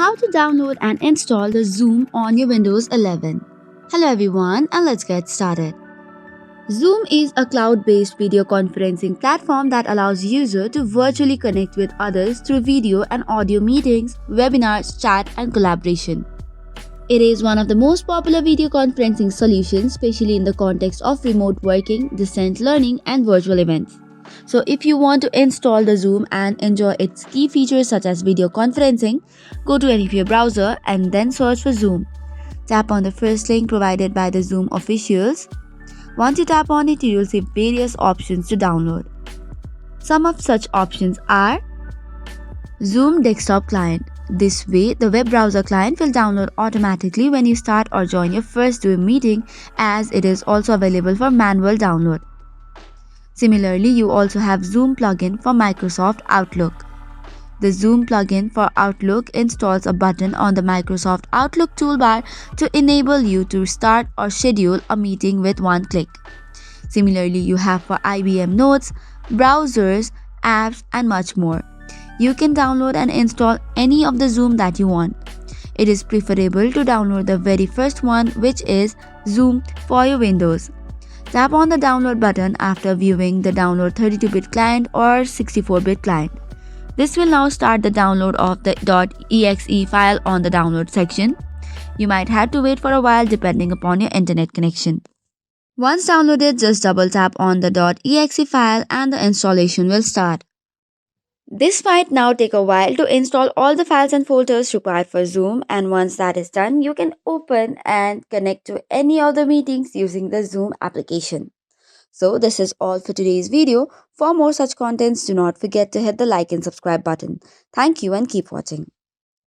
How to download and install the Zoom on your Windows 11. Hello everyone, and let's get started. Zoom is a cloud-based video conferencing platform that allows users to virtually connect with others through video and audio meetings, webinars, chat, and collaboration. It is one of the most popular video conferencing solutions, especially in the context of remote working, distance learning, and virtual events. So, if you want to install the Zoom and enjoy its key features such as video conferencing, go to any of your browser and then search for Zoom. Tap on the first link provided by the Zoom officials. Once you tap on it, you will see various options to download. Some of such options are Zoom Desktop Client. This way, the web browser client will download automatically when you start or join your first Zoom meeting, as it is also available for manual download. Similarly, you also have Zoom plugin for Microsoft Outlook. The Zoom plugin for Outlook installs a button on the Microsoft Outlook toolbar to enable you to start or schedule a meeting with one click. Similarly, you have for IBM Notes, browsers, apps, and much more. You can download and install any of the Zoom that you want. It is preferable to download the very first one, which is Zoom for your Windows. Tap on the download button after viewing the download 32-bit client or 64-bit client. This will now start the download of the .exe file on the download section. You might have to wait for a while depending upon your internet connection. Once downloaded, just double tap on the .exe file and the installation will start. This might now take a while to install all the files and folders required for Zoom, and once that is done, you can open and connect to any of the meetings using the Zoom application. So this is all for today's video. For more such contents, do not forget to hit the like and subscribe button. Thank you and keep watching.